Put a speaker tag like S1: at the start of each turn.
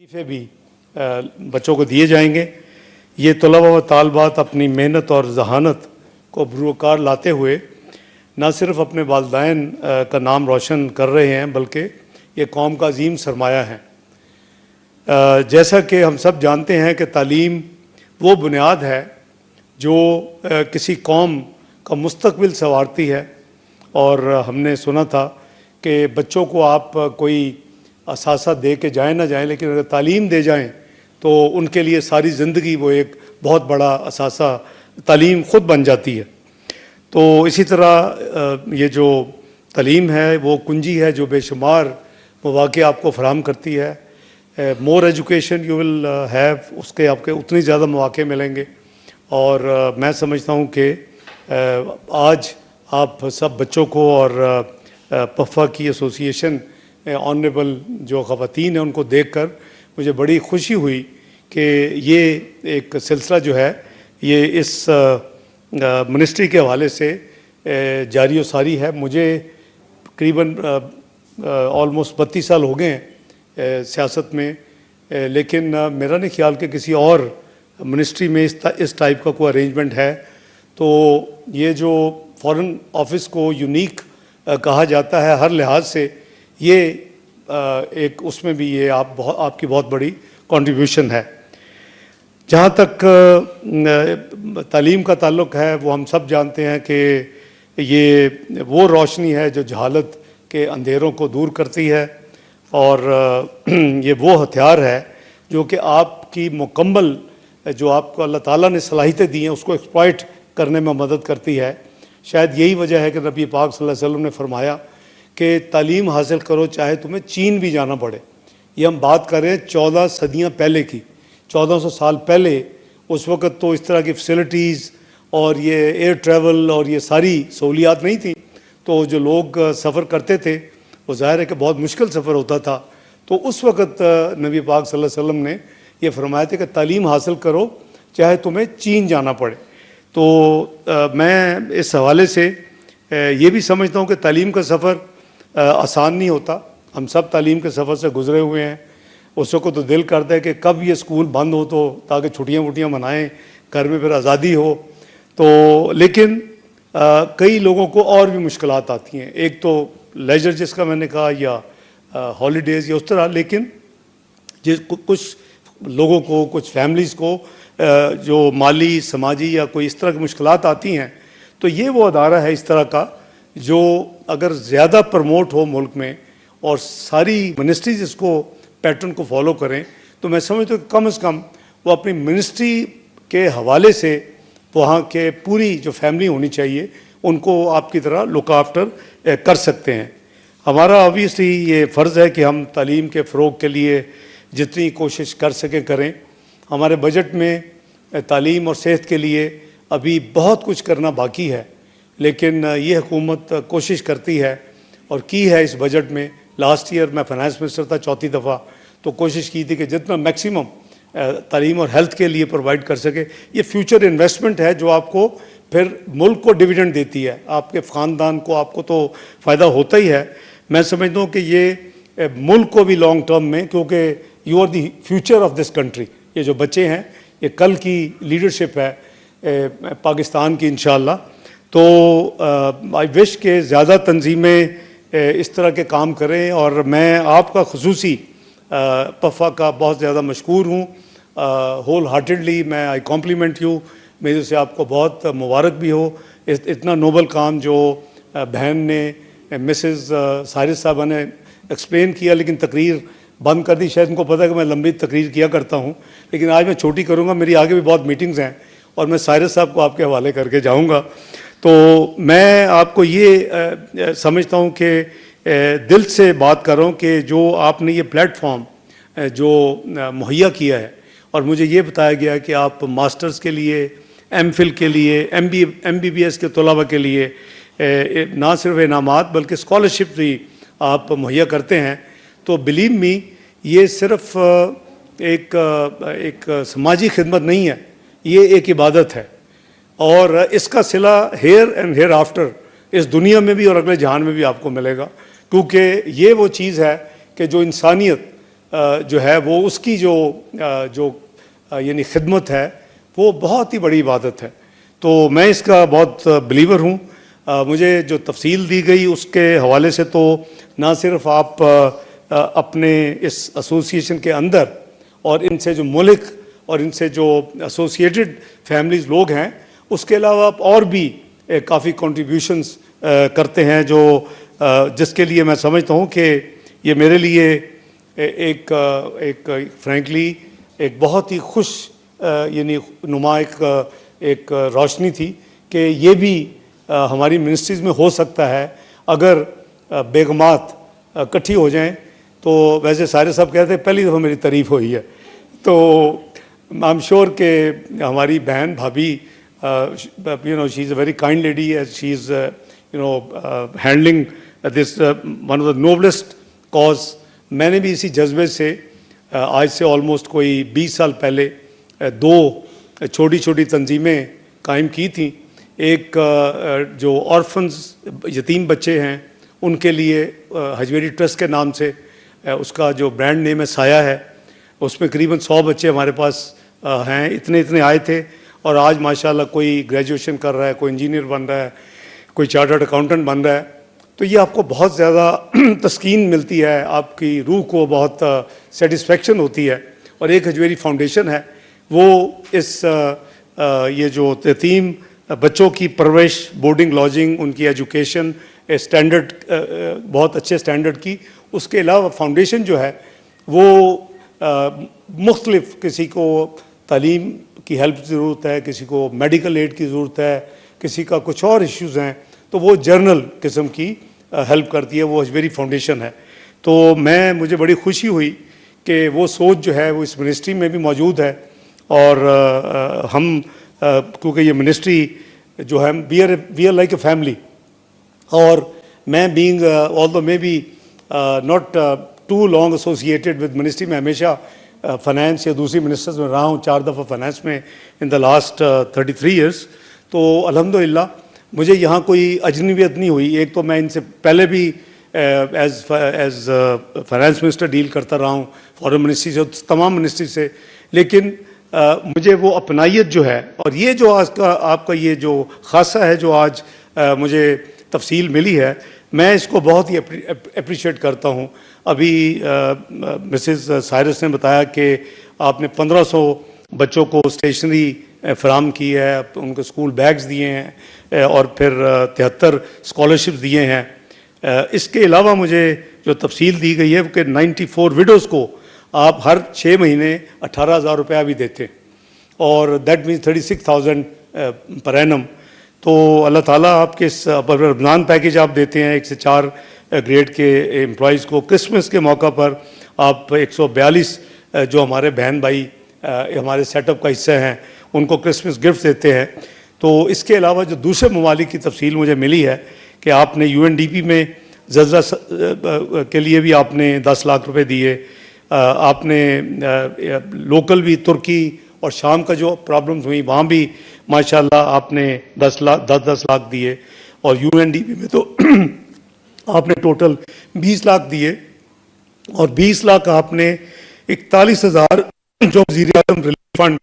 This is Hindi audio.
S1: वजीफ़े भी बच्चों को दिए जाएंगे। ये तलबा व तालबात अपनी मेहनत और जहानत को बुरुकार लाते हुए न सिर्फ़ अपने वालिदैन का नाम रोशन कर रहे हैं बल्कि ये कौम का अजीम सरमाया है। जैसा कि हम सब जानते हैं कि तालीम वो बुनियाद है जो किसी कौम का मुस्तकबिल संवारती है। और हमने सुना था कि बच्चों को आप कोई असासा दे के जाएँ ना जाएँ, लेकिन अगर तालीम दे जाएँ तो उनके लिए सारी ज़िंदगी वो एक बहुत बड़ा असासा तालीम ख़ुद बन जाती है। तो इसी तरह ये जो तालीम है वो कुंजी है जो बेशुमार मौक़े आपको फ़राहम करती है। More education you will have, उसके आपके उतनी ज़्यादा मौक़े मिलेंगे। और मैं समझता हूँ कि आज आप सब बच्चों को और पफ़ा की एसोसिएशन ऑनरेबल जो ख़वातीन हैं उनको देखकर मुझे बड़ी खुशी हुई कि ये एक सिलसिला जो है ये इस मिनिस्ट्री के हवाले से जारी व सारी है। मुझे करीबन ऑलमोस्ट 32 साल हो गए हैं सियासत में, लेकिन मेरा नहीं ख्याल कि किसी और मिनिस्ट्री में इस टाइप का कोई अरेंजमेंट है। तो ये जो फॉरेन ऑफिस को यूनिक कहा जाता है हर लिहाज से, ये एक उसमें भी ये आपकी बहुत बड़ी कंट्रीब्यूशन है। जहाँ तक तालीम का ताल्लुक़ है वो हम सब जानते हैं कि ये वो रोशनी है जो जहालत के अंधेरों को दूर करती है और ये वो हथियार है जो कि आपकी मुकम्मल जो आपको अल्लाह ताला ने सलाहियतें दी हैं उसको एक्सप्लॉइट करने में मदद करती है। शायद यही वजह है कि नबी पाक सल्लल्लाहु अलैहि वसल्लम ने फरमाया कि तालीम हासिल करो चाहे तुम्हें चीन भी जाना पड़े। ये हम बात कर रहे हैं 14 सदियाँ पहले की, 1400 साल पहले। उस वक़्त तो इस तरह की फैसिलिटीज़ और ये एयर ट्रैवल और ये सारी सहूलियात नहीं थी। तो जो लोग सफ़र करते थे वो ज़ाहिर है कि बहुत मुश्किल सफ़र होता था। तो उस वक़्त नबी पाक सल्लल्लाहु अलैहि वसल्लम ने ये फरमाया था कि तालीम हासिल करो चाहे तुम्हें चीन जाना पड़े। तो मैं इस हवाले से ये भी समझता हूँ कि तालीम का सफ़र आसान नहीं होता। हम सब तालीम के सफ़र से गुज़रे हुए हैं। उस वक़्त तो दिल करता है कि कब ये स्कूल बंद हो तो ताकि छुट्टियाँ वुट्टियाँ मनाएं, घर में फिर आज़ादी हो। तो लेकिन कई लोगों को और भी मुश्किलात आती हैं। एक तो लेजर जिसका मैंने कहा या हॉलीडेज़ या उस तरह, लेकिन कुछ लोगों को, कुछ फैमिलीज़ को जो माली समाजी या कोई इस तरह की मुश्किलात आती हैं, तो ये वो अदारा है इस तरह का जो अगर ज़्यादा प्रमोट हो मुल्क में और सारी मिनिस्ट्रीज इसको पैटर्न को फॉलो करें तो मैं समझता हूँ कि कम से कम वो अपनी मिनिस्ट्री के हवाले से वहाँ के पूरी जो फैमिली होनी चाहिए उनको आपकी तरह लुक आफ्टर कर सकते हैं। हमारा ऑब्वियसली ये फ़र्ज़ है कि हम तालीम के फ़रोग के लिए जितनी कोशिश कर सकें करें। हमारे बजट में तालीम और सेहत के लिए अभी बहुत कुछ करना बाकी है, लेकिन ये हुकूमत कोशिश करती है और की है इस बजट में। लास्ट ईयर मैं फाइनेंस मिनिस्टर था चौथी दफ़ा, तो कोशिश की थी कि जितना मैक्सिमम तालीम और हेल्थ के लिए प्रोवाइड कर सके। ये फ्यूचर इन्वेस्टमेंट है जो आपको फिर मुल्क को डिविडेंड देती है, आपके ख़ानदान को, आपको तो फ़ायदा होता ही है। मैं समझता हूँ कि ये मुल्क को भी लॉन्ग टर्म में, क्योंकि you are the future of this country, ये जो बच्चे हैं ये कल की लीडरशिप है पाकिस्तान की इंशाअल्लाह। तो आई विश के ज़्यादा तंजीमें इस तरह के काम करें और मैं आपका खुसूसी पफ़ा का बहुत ज़्यादा मशकूर हूँ। होल हार्टेडली मैं आई कॉम्प्लीमेंट यू। मेरे से आपको बहुत मुबारक भी हो इतना नोबल काम जो बहन ने मिसेस सारिस साहबा ने एक्सप्लेन किया, लेकिन तकरीर बंद कर दी। शायद उनको पता है कि मैं लंबी तकरीर किया करता हूँ, लेकिन आज मैं छोटी करूँगा। मेरी आगे भी बहुत मीटिंग्स हैं और मैं सारिस साहब को आपके हवाले करके जाऊँगा। तो मैं आपको ये समझता हूँ कि दिल से बात कर रहा हूँ कि जो आपने ये प्लेटफॉर्म जो मुहैया किया है और मुझे ये बताया गया है कि आप मास्टर्स के लिए, एमफिल के लिए, MBBS के तलबा के लिए ना सिर्फ इनामात बल्कि स्कॉलरशिप भी आप मुहैया करते हैं। तो बिलीव मी, ये सिर्फ एक समाजी खिदमत नहीं है, ये एक इबादत है और इसका सिला हेयर एंड हेयर आफ्टर इस दुनिया में भी और अगले जहान में भी आपको मिलेगा। क्योंकि ये वो चीज़ है कि जो इंसानियत जो है वो उसकी यानी खिदमत है वो बहुत ही बड़ी इबादत है। तो मैं इसका बहुत बिलीवर हूँ। मुझे जो तफसील दी गई उसके हवाले से तो ना सिर्फ आप अपने इस एसोसिएशन के अंदर और इनसे जो मुल्क और इनसे जो एसोसिएटेड फैमिलीज लोग हैं, उसके अलावा आप और भी काफ़ी कंट्रीब्यूशंस करते हैं जो जिसके लिए मैं समझता हूँ कि ये मेरे लिए एक फ्रैंकली एक बहुत ही खुश यानी नुमा एक रोशनी थी कि ये भी हमारी मिनिस्ट्रीज़ में हो सकता है अगर बेगमात इकट्ठी हो जाएं। तो वैसे सारे सब कहते हैं पहली दफ़ा मेरी तारीफ़ हुई है, तो आई एम श्योर कि हमारी बहन भाभी she is a very kind lady as she is handling this one of the noblest cause. मैंने भी इसी जज्बे से आज से ऑलमोस्ट कोई 20 साल पहले दो छोटी छोटी तंजीमें कायम की थी। एक जो ऑर्फन्स यतीम बच्चे हैं उनके लिए हजवेरी ट्रस्ट के नाम से उसका जो ब्रांड नेम है साया है, उसमें करीबन 100 बच्चे हमारे पास हैं। इतने इतने आए थे और आज माशाल्लाह कोई ग्रेजुएशन कर रहा है, कोई इंजीनियर बन रहा है, कोई चार्टर्ड अकाउंटेंट बन रहा है। तो ये आपको बहुत ज़्यादा तस्कीन मिलती है, आपकी रूह को बहुत सेटिस्फेक्शन होती है। और एक हजवेरी फाउंडेशन है वो इस ये जो यतीम बच्चों की परवरिश, बोर्डिंग लॉजिंग, उनकी एजुकेशन स्टैंडर्ड बहुत अच्छे स्टैंडर्ड की, उसके अलावा फाउंडेशन जो है वो मुख्तलिफ, किसी को तालीम की हेल्प की ज़रूरत है, किसी को मेडिकल एड की ज़रूरत है, किसी का कुछ और इश्यूज़ हैं, तो वो जर्नल किस्म की हेल्प करती है, वो हजवेरी फाउंडेशन है। तो मुझे बड़ी खुशी हुई कि वो सोच जो है वो इस मिनिस्ट्री में भी मौजूद है। और हम क्योंकि ये मिनिस्ट्री जो है we are like a family, और मैं being although may be not too long associated with ministry, में हमेशा फाइनेंस या दूसरी मिनिस्टर्स में रहा हूँ, 4 दफ़ा फाइनेंस में इन द लास्ट 33 ईयर्स। तो अल्हम्दुलिल्लाह मुझे यहाँ कोई अजनबियत नहीं हुई। एक तो मैं इनसे पहले भी एज फाइनेंस मिनिस्टर डील करता रहा हूँ, फॉरेन मिनिस्ट्री से, तमाम मिनिस्ट्री से, लेकिन मुझे वो अपनाइयत जो है और ये जो आज का आपका ये जो खासा है जो आज मुझे तफसील मिली है, मैं इसको बहुत ही अप्रिशिएट करता हूँ। अभी मिसेस साइरस ने बताया कि आपने 1500 बच्चों को स्टेशनरी फराम की है, उनको स्कूल बैग्स दिए हैं और फिर 73 स्कॉलरशिप्स दिए हैं। इसके अलावा मुझे जो तफसील दी गई है कि 94 विडोज़ को आप हर 6 महीने 18,000 रुपया भी देते हैं, और दैट मीन्स 36,000 पर एनम। तो अल्लाह ताला आपके इस रमज़ान पैकेज आप देते हैं 1 से 4 ग्रेड के एम्प्लॉयज़ को। क्रिसमस के मौका पर आप 142 जो हमारे बहन भाई हमारे सेटअप का हिस्सा हैं उनको क्रिसमस गिफ्ट देते हैं। तो इसके अलावा जो दूसरे ममालिक की तफसील मुझे मिली है कि आपने UNDP में ज़लज़ला के लिए भी आपने 10 लाख रुपए दिए, आपने लोकल भी तुर्की और शाम का जो प्रॉब्लम्स हुई वहाँ भी माशाल्लाह आपने 10 लाख दिए, और UNDP में तो आपने टोटल 20 लाख दिए, और 20 लाख आपने 41,000 जो वज़ीर आज़म रिलीफ फंड